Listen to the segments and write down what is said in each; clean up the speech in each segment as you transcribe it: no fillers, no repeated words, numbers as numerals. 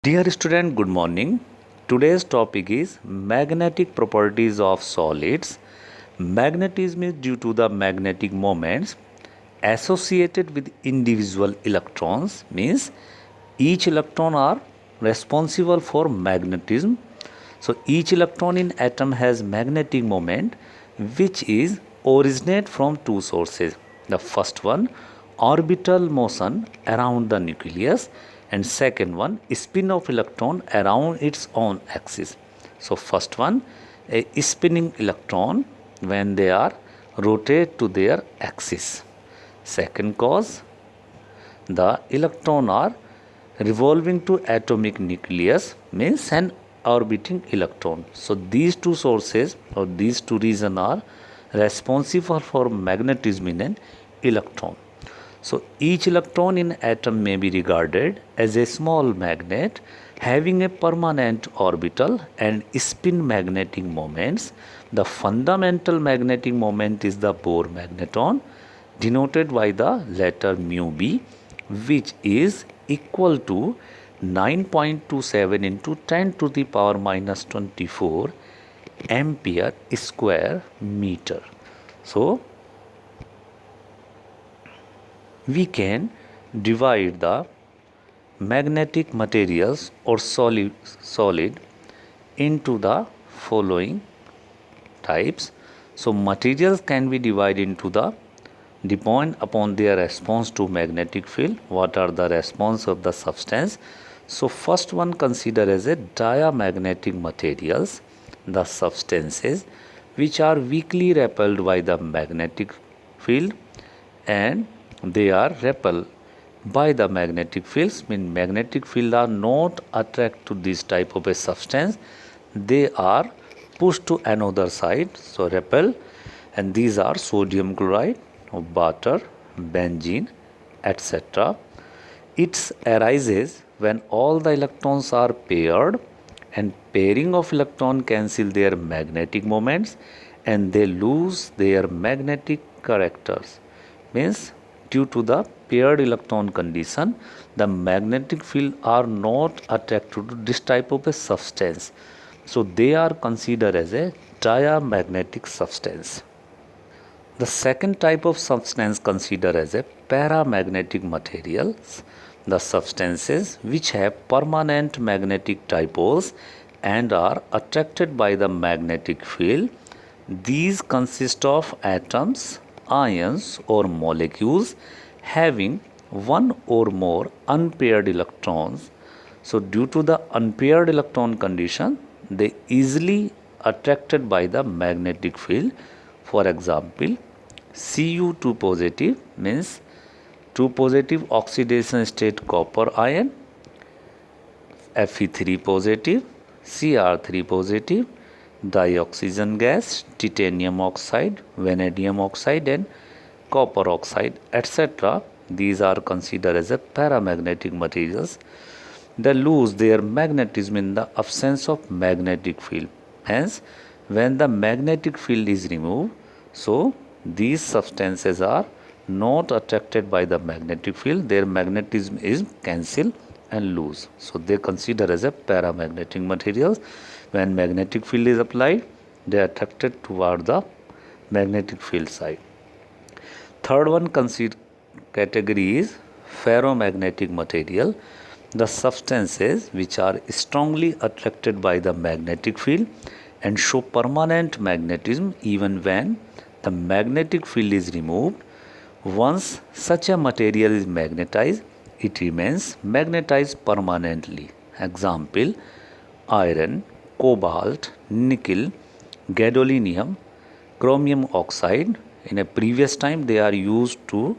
Dear student, good morning. Today's topic is magnetic properties of solids. Magnetism is due to the magnetic moments associated with individual electrons, means each electron are responsible for magnetism. So each electron in atom has magnetic moment which is originate from two sources. The first one, orbital motion around the nucleus, and second one, spin of electron around its own axis. So first one, a spinning electron when they are rotate to their axis. Second cause, the electron are revolving to atomic nucleus, means an orbiting electron. So these two sources or these two reasons are responsible for magnetism in an electron. So each electron in atom may be regarded as a small magnet having a permanent orbital and spin magnetic moments. The fundamental magnetic moment is the Bohr magneton, denoted by the letter mu b, which is equal to 9.27 into 10 to the power minus 24 ampere square meter. So we can divide the magnetic materials or solid into the following types. So materials can be divided into the depend upon their response to magnetic field. What are the response of the substance? So first one, consider as a diamagnetic materials, the substances which are weakly repelled by the magnetic field and they are repelled by the magnetic fields, mean magnetic field are not attract to this type of a substance, they are pushed to another side, so repel, and these are sodium chloride, water, benzene, etc. It arises when all the electrons are paired, and pairing of electron cancel their magnetic moments and they lose their magnetic characters, means due to the paired electron condition, the magnetic field are not attracted to this type of a substance. So they are considered as a diamagnetic substance. The second type of substance considered as a paramagnetic materials, the substances which have permanent magnetic dipoles and are attracted by the magnetic field. These consist of atoms, ions or molecules having one or more unpaired electrons. So due to the unpaired electron condition, they easily attracted by the magnetic field. For example, Cu2 positive means 2 positive oxidation state copper ion, Fe3 positive, Cr3 positive, dioxygen gas, titanium oxide, vanadium oxide and copper oxide, etc. These are considered as a paramagnetic materials. They lose their magnetism in the absence of magnetic field. Hence, when the magnetic field is removed, so these substances are not attracted by the magnetic field, their magnetism is cancelled and lose. So they consider as a paramagnetic materials. When magnetic field is applied, they are attracted toward the magnetic field side. Third one category is ferromagnetic material, the substances which are strongly attracted by the magnetic field and show permanent magnetism even when the magnetic field is removed. Once such a material is magnetized, it remains magnetized permanently. Example, iron, cobalt, nickel, gadolinium, chromium oxide. In a previous time, they are used to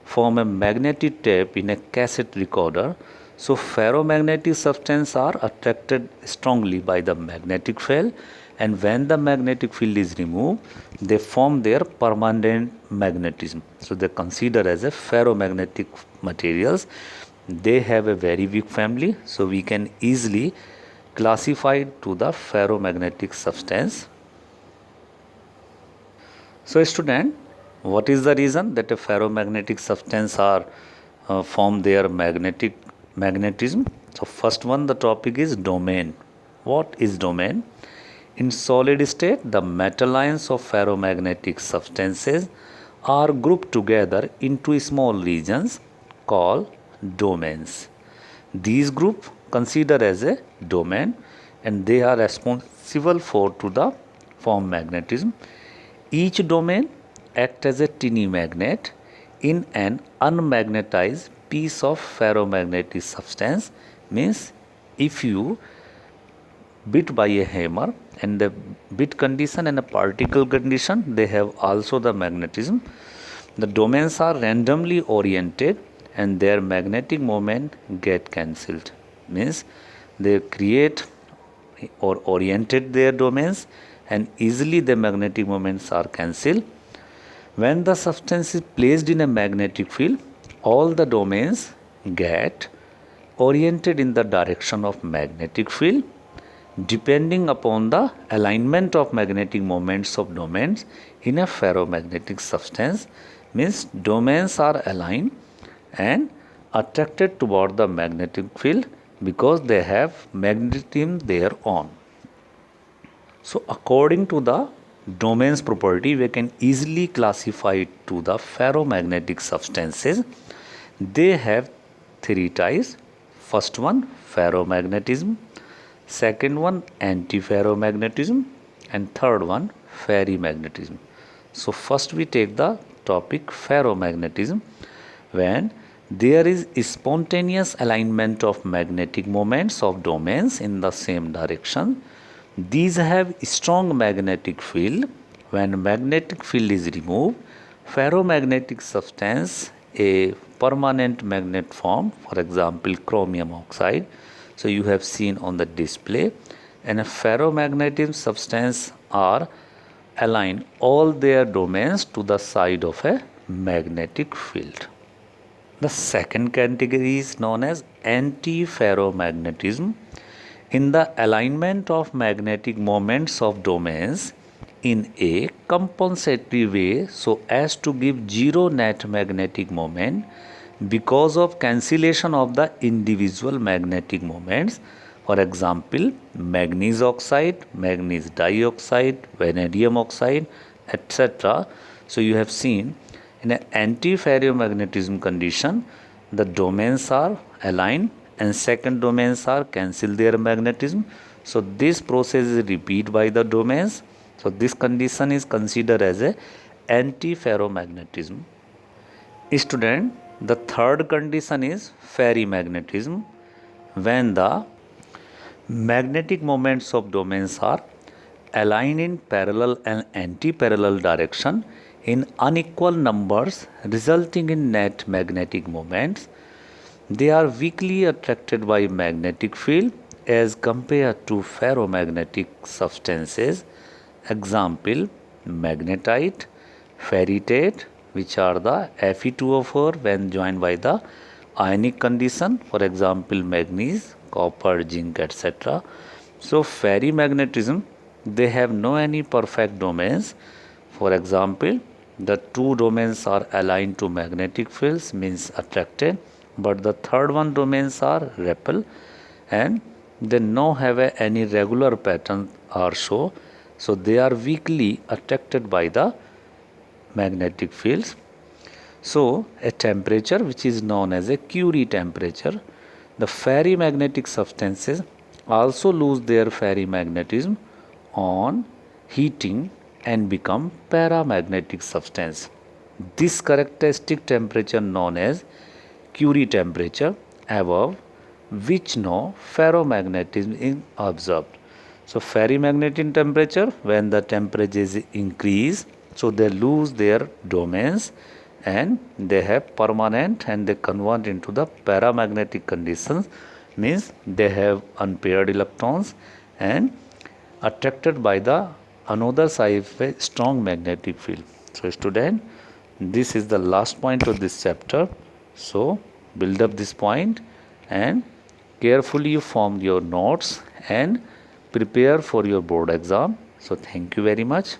form a magnetic tape in a cassette recorder. So ferromagnetic substances are attracted strongly by the magnetic field, and when the magnetic field is removed, they form their permanent magnetism. So they consider as a ferromagnetic materials. They have a very weak family, so we can easily classify it to the ferromagnetic substance. So student, what is the reason that a ferromagnetic substance are form their magnetism? So first one, the topic is domain. What is domain? In solid state, the metal ions of ferromagnetic substances are grouped together into small regions called domains. These groups considered as a domain, and they are responsible for to the form magnetism. Each domain acts as a tiny magnet in an unmagnetized piece of ferromagnetic substance. Means if you bit by a hammer, and the bit condition and a particle condition, they have also the magnetism. The domains are randomly oriented and their magnetic moment get cancelled. Means they create or oriented their domains, and easily the magnetic moments are cancelled. When the substance is placed in a magnetic field, all the domains get oriented in the direction of magnetic field depending upon the alignment of magnetic moments of domains in a ferromagnetic substance. Means domains are aligned and attracted toward the magnetic field because they have magnetism their own. So according to the domains property, we can easily classify it to the ferromagnetic substances. They have three types. First one, ferromagnetism. Second one, antiferromagnetism. And third one, ferrimagnetism. So first we take the topic ferromagnetism. When there is spontaneous alignment of magnetic moments of domains in the same direction, these have strong magnetic field. When magnetic field is removed, ferromagnetic substance a permanent magnet form, for example chromium oxide. So you have seen on the display, and a ferromagnetic substance are align all their domains to the side of a magnetic field. The second category is known as antiferromagnetism. In the alignment of magnetic moments of domains in a compensatory way so as to give zero net magnetic moment because of cancellation of the individual magnetic moments. For example, manganese oxide, manganese dioxide, vanadium oxide, etc. So you have seen in an antiferromagnetism condition, the domains are aligned and second domains are cancel their magnetism. So this process is repeated by the domains. So this condition is considered as a antiferromagnetism. Student, the third condition is ferrimagnetism. When the magnetic moments of domains are aligned in parallel and anti-parallel direction in unequal numbers resulting in net magnetic moments, they are weakly attracted by magnetic field as compared to ferromagnetic substances. Example, magnetite, ferritate, which are the Fe2O4 when joined by the ionic condition, for example manganese, copper, zinc, etc. So ferrimagnetism, they have no any perfect domains. For example, the two domains are aligned to magnetic fields, means attracted, but the third one domains are repel and they no have any regular pattern or show. So they are weakly attracted by the magnetic fields. So a temperature which is known as a Curie temperature, the ferrimagnetic substances also lose their ferrimagnetism on heating and become paramagnetic substance. This characteristic temperature known as Curie temperature, above which no ferromagnetism is observed. So ferrimagnetic temperature, when the temperature is increased, so they lose their domains and they have permanent and they convert into the paramagnetic conditions, means they have unpaired electrons and attracted by the another side of a strong magnetic field. So student, this is the last point of this chapter. So build up this point and carefully form your notes and prepare for your board exam. So thank you very much.